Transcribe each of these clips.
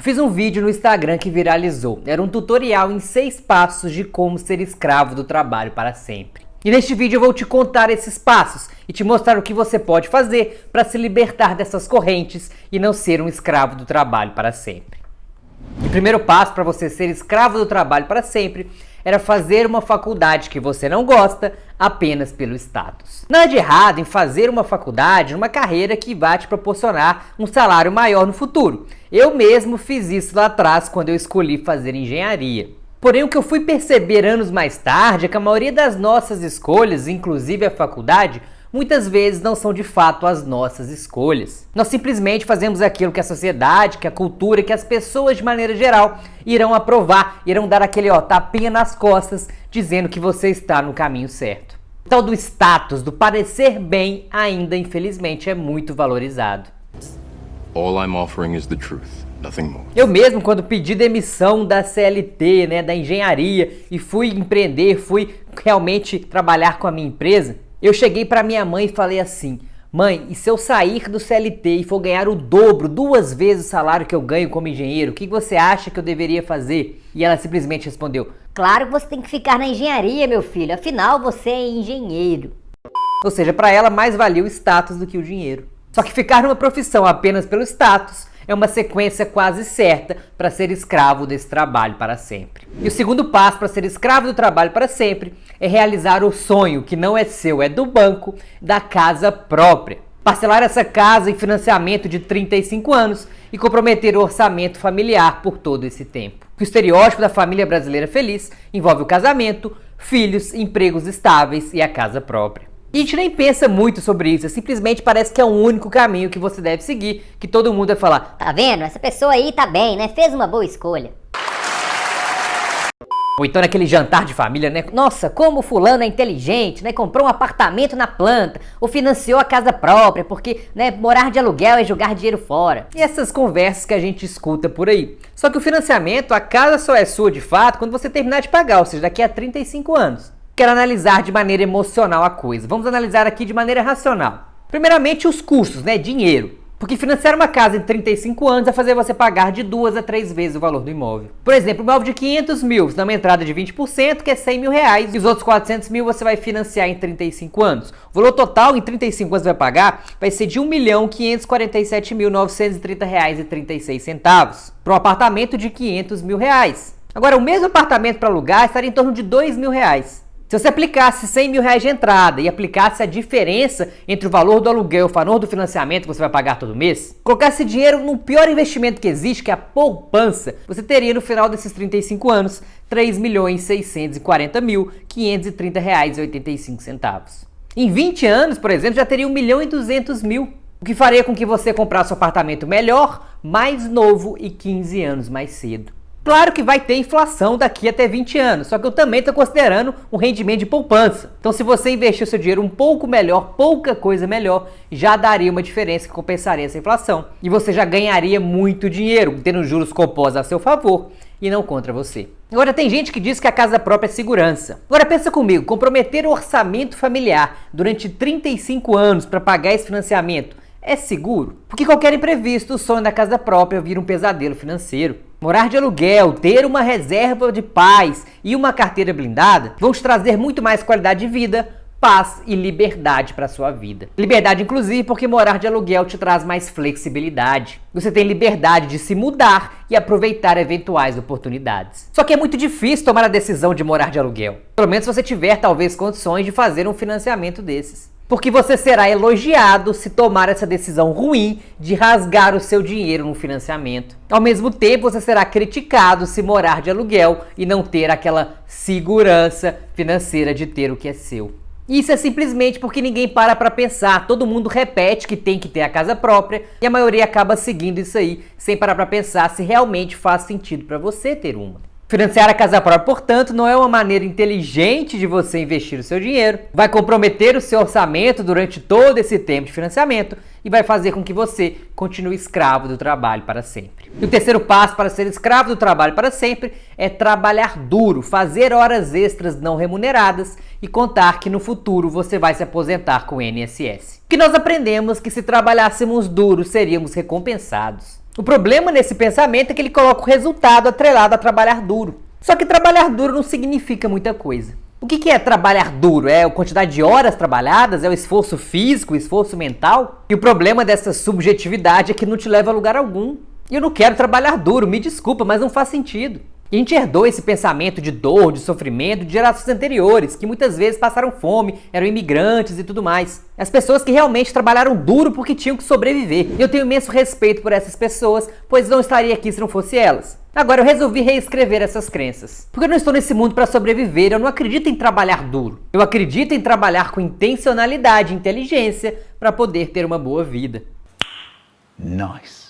fiz um vídeo no Instagram que viralizou. Era um tutorial em 6 passos de como ser escravo do trabalho para sempre. E neste vídeo eu vou te contar esses passos e te mostrar o que você pode fazer para se libertar dessas correntes e não ser um escravo do trabalho para sempre. O primeiro passo para você ser escravo do trabalho para sempre era fazer uma faculdade que você não gosta apenas pelo status. Nada de errado em fazer uma faculdade, uma carreira que vai te proporcionar um salário maior no futuro. Eu mesmo fiz isso lá atrás quando eu escolhi fazer engenharia. Porém, o que eu fui perceber anos mais tarde é que a maioria das nossas escolhas, inclusive a faculdade, muitas vezes não são de fato as nossas escolhas. Nós simplesmente fazemos aquilo que a sociedade, que a cultura, que as pessoas de maneira geral irão aprovar, irão dar aquele tapinha nas costas, dizendo que você está no caminho certo. O tal do status, do parecer bem, ainda infelizmente é muito valorizado. All I'm offering is the truth. Nothing more. Eu mesmo, quando pedi demissão da CLT, da engenharia, e fui empreender, fui realmente trabalhar com a minha empresa, eu cheguei para minha mãe e falei assim: mãe, e se eu sair do CLT e for ganhar o dobro, 2 vezes o salário que eu ganho como engenheiro, o que você acha que eu deveria fazer? E ela simplesmente respondeu: claro que você tem que ficar na engenharia, meu filho, afinal você é engenheiro. Ou seja, para ela mais valia o status do que o dinheiro. Só que ficar numa profissão apenas pelo status é uma sequência quase certa para ser escravo desse trabalho para sempre. E o segundo passo para ser escravo do trabalho para sempre é realizar o sonho, que não é seu, é do banco, da casa própria. Parcelar essa casa em financiamento de 35 anos e comprometer o orçamento familiar por todo esse tempo. O estereótipo da família brasileira feliz envolve o casamento, filhos, empregos estáveis e a casa própria. E a gente nem pensa muito sobre isso, simplesmente parece que é o único caminho que você deve seguir, que todo mundo vai falar: tá vendo? Essa pessoa aí tá bem, né? Fez uma boa escolha. Ou então naquele jantar de família, né? Nossa, como fulano é inteligente, né? Comprou um apartamento na planta, ou financiou a casa própria, porque, né, morar de aluguel é jogar dinheiro fora. E essas conversas que a gente escuta por aí. Só que o financiamento, a casa só é sua de fato quando você terminar de pagar, ou seja, daqui a 35 anos. Quero analisar de maneira emocional a coisa. Vamos analisar aqui de maneira racional. Primeiramente, os custos, dinheiro. Porque financiar uma casa em 35 anos vai fazer você pagar de 2 a 3 vezes o valor do imóvel. Por exemplo, um imóvel de 500 mil, você dá uma entrada de 20%, que é 100 mil reais, e os outros 400 mil você vai financiar em 35 anos. O valor total em 35 anos você vai pagar vai ser de R$ 1.547.930,36 para um apartamento de 500 mil reais. Agora, o mesmo apartamento para alugar estaria em torno de 2 mil reais. Se você aplicasse 100 mil reais de entrada e aplicasse a diferença entre o valor do aluguel e o valor do financiamento que você vai pagar todo mês, colocasse dinheiro no pior investimento que existe, que é a poupança, você teria no final desses 35 anos R$ 3.640.530,85. Em 20 anos, por exemplo, já teria R$ 1.200.000, o que faria com que você comprasse um apartamento melhor, mais novo e 15 anos mais cedo. Claro que vai ter inflação daqui até 20 anos, só que eu também estou considerando um rendimento de poupança. Então, se você investir o seu dinheiro um pouco melhor, pouca coisa melhor, já daria uma diferença que compensaria essa inflação. E você já ganharia muito dinheiro, tendo juros compostos a seu favor e não contra você. Agora, tem gente que diz que a casa própria é segurança. Agora, pensa comigo, comprometer o orçamento familiar durante 35 anos para pagar esse financiamento é seguro? Porque qualquer imprevisto, o sonho da casa própria vira um pesadelo financeiro. Morar de aluguel, ter uma reserva de paz e uma carteira blindada vão te trazer muito mais qualidade de vida, paz e liberdade para sua vida. Liberdade, inclusive, porque morar de aluguel te traz mais flexibilidade. Você tem liberdade de se mudar e aproveitar eventuais oportunidades. Só que é muito difícil tomar a decisão de morar de aluguel. Pelo menos se você tiver, talvez, condições de fazer um financiamento desses. Porque você será elogiado se tomar essa decisão ruim de rasgar o seu dinheiro no financiamento. Ao mesmo tempo, você será criticado se morar de aluguel e não ter aquela segurança financeira de ter o que é seu. Isso é simplesmente porque ninguém para pensar, todo mundo repete que tem que ter a casa própria e a maioria acaba seguindo isso aí, sem parar para pensar se realmente faz sentido para você ter uma. Financiar a casa própria, portanto, não é uma maneira inteligente de você investir o seu dinheiro, vai comprometer o seu orçamento durante todo esse tempo de financiamento e vai fazer com que você continue escravo do trabalho para sempre. E o terceiro passo para ser escravo do trabalho para sempre é trabalhar duro, fazer horas extras não remuneradas e contar que no futuro você vai se aposentar com o INSS. Que nós aprendemos que se trabalhássemos duro seríamos recompensados. O problema nesse pensamento é que ele coloca o resultado atrelado a trabalhar duro. Só que trabalhar duro não significa muita coisa. O que é trabalhar duro? É a quantidade de horas trabalhadas? É o esforço físico, o esforço mental? E o problema dessa subjetividade é que não te leva a lugar algum. E eu não quero trabalhar duro, me desculpa, mas não faz sentido. E a gente herdou esse pensamento de dor, de sofrimento de gerações anteriores, que muitas vezes passaram fome, eram imigrantes e tudo mais. As pessoas que realmente trabalharam duro porque tinham que sobreviver. E eu tenho imenso respeito por essas pessoas, pois não estaria aqui se não fosse elas. Agora eu resolvi reescrever essas crenças. Porque eu não estou nesse mundo para sobreviver, eu não acredito em trabalhar duro. Eu acredito em trabalhar com intencionalidade e inteligência para poder ter uma boa vida. Nice.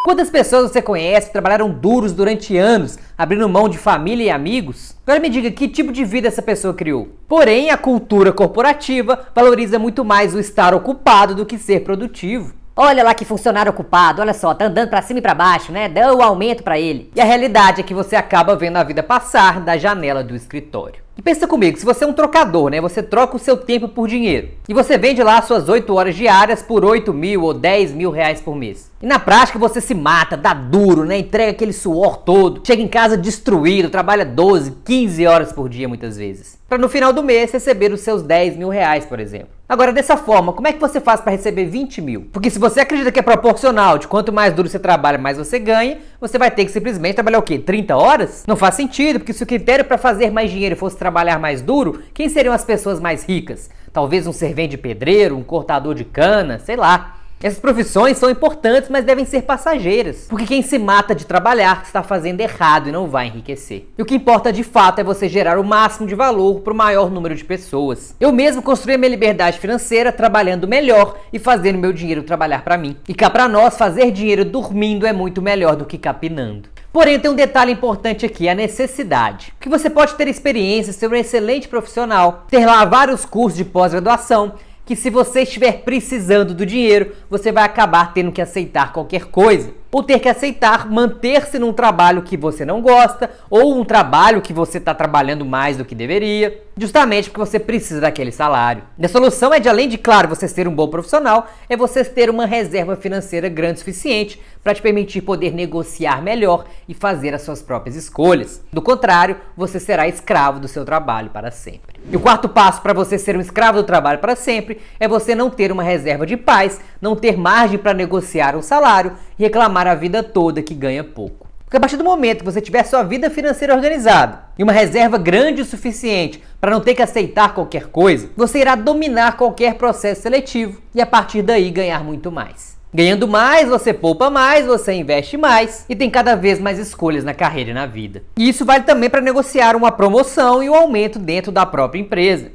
Quantas pessoas você conhece que trabalharam duros durante anos, abrindo mão de família e amigos? Agora me diga que tipo de vida essa pessoa criou. Porém, a cultura corporativa valoriza muito mais o estar ocupado do que ser produtivo. Olha lá que funcionário ocupado, olha só, tá andando pra cima e pra baixo, né? Dá o aumento pra ele. E a realidade é que você acaba vendo a vida passar da janela do escritório. E pensa comigo, se você é um trocador, né? Você troca o seu tempo por dinheiro. E você vende lá suas 8 horas diárias por 8 mil ou 10 mil reais por mês. E na prática você se mata, dá duro, né? Entrega aquele suor todo. Chega em casa destruído, trabalha 12, 15 horas por dia muitas vezes. Para no final do mês receber os seus 10 mil reais, por exemplo. Agora, dessa forma, como é que você faz para receber 20 mil? Porque se você acredita que é proporcional, de quanto mais duro você trabalha, mais você ganha, você vai ter que simplesmente trabalhar o quê? 30 horas? Não faz sentido, porque se o critério para fazer mais dinheiro fosse trabalhar mais duro, quem seriam as pessoas mais ricas? Talvez um servente de pedreiro, um cortador de cana, sei lá. Essas profissões são importantes, mas devem ser passageiras. Porque quem se mata de trabalhar está fazendo errado e não vai enriquecer. E o que importa de fato é você gerar o máximo de valor para o maior número de pessoas. Eu mesmo construí a minha liberdade financeira trabalhando melhor e fazendo meu dinheiro trabalhar para mim. E cá para nós, fazer dinheiro dormindo é muito melhor do que capinando. Porém, tem um detalhe importante aqui, a necessidade. Porque você pode ter experiência, ser um excelente profissional, ter lá vários cursos de pós-graduação, que se você estiver precisando do dinheiro, você vai acabar tendo que aceitar qualquer coisa. Ou ter que aceitar manter-se num trabalho que você não gosta, ou um trabalho que você está trabalhando mais do que deveria, justamente porque você precisa daquele salário. E a solução é de, além de, claro, você ser um bom profissional, é você ter uma reserva financeira grande o suficiente para te permitir poder negociar melhor e fazer as suas próprias escolhas. Do contrário, você será escravo do seu trabalho para sempre. E o quarto passo para você ser um escravo do trabalho para sempre é você não ter uma reserva de paz, não ter margem para negociar um salário e reclamar a vida toda que ganha pouco. Porque a partir do momento que você tiver sua vida financeira organizada e uma reserva grande o suficiente para não ter que aceitar qualquer coisa, você irá dominar qualquer processo seletivo e a partir daí ganhar muito mais. Ganhando mais, você poupa mais, você investe mais e tem cada vez mais escolhas na carreira e na vida. E isso vale também para negociar uma promoção e um aumento dentro da própria empresa.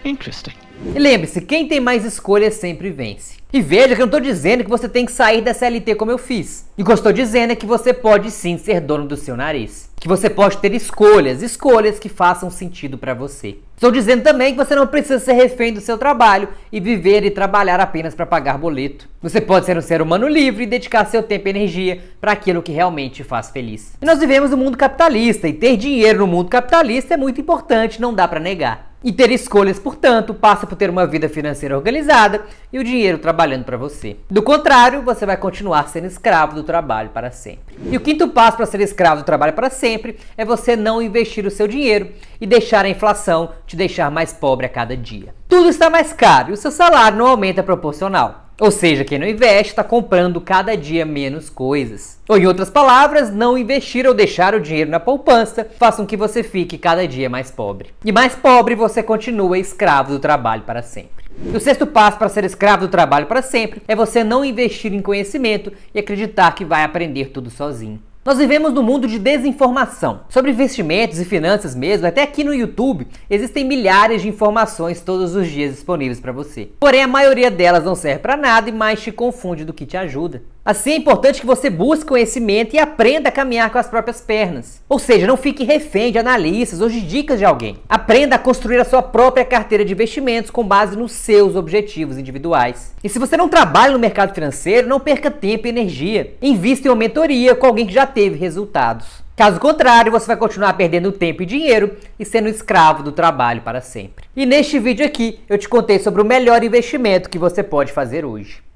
Interesting. E lembre-se, quem tem mais escolhas sempre vence. E veja que eu não estou dizendo que você tem que sair da CLT como eu fiz. E o que eu estou dizendo é que você pode sim ser dono do seu nariz. Que você pode ter escolhas que façam sentido para você. Estou dizendo também que você não precisa ser refém do seu trabalho e viver e trabalhar apenas para pagar boleto. Você pode ser um ser humano livre e dedicar seu tempo e energia para aquilo que realmente te faz feliz. E nós vivemos um mundo capitalista e ter dinheiro no mundo capitalista é muito importante, não dá para negar. E ter escolhas, portanto, passa por ter uma vida financeira organizada e o dinheiro trabalhando para você. Do contrário, você vai continuar sendo escravo do trabalho para sempre. E o quinto passo para ser escravo do trabalho para sempre é você não investir o seu dinheiro e deixar a inflação te deixar mais pobre a cada dia. Tudo está mais caro e o seu salário não aumenta proporcional. Ou seja, quem não investe está comprando cada dia menos coisas. Ou em outras palavras, não investir ou deixar o dinheiro na poupança façam que você fique cada dia mais pobre. E mais pobre você continua escravo do trabalho para sempre. E o sexto passo para ser escravo do trabalho para sempre é você não investir em conhecimento e acreditar que vai aprender tudo sozinho. Nós vivemos num mundo de desinformação. Sobre investimentos e finanças mesmo, até aqui no YouTube, existem milhares de informações todos os dias disponíveis para você. Porém, a maioria delas não serve para nada e mais te confunde do que te ajuda. Assim, é importante que você busque conhecimento e aprenda a caminhar com as próprias pernas. Ou seja, não fique refém de analistas ou de dicas de alguém. Aprenda a construir a sua própria carteira de investimentos com base nos seus objetivos individuais. E se você não trabalha no mercado financeiro, não perca tempo e energia. Invista em uma mentoria com alguém que já teve resultados. Caso contrário, você vai continuar perdendo tempo e dinheiro e sendo escravo do trabalho para sempre. E neste vídeo aqui, eu te contei sobre o melhor investimento que você pode fazer hoje.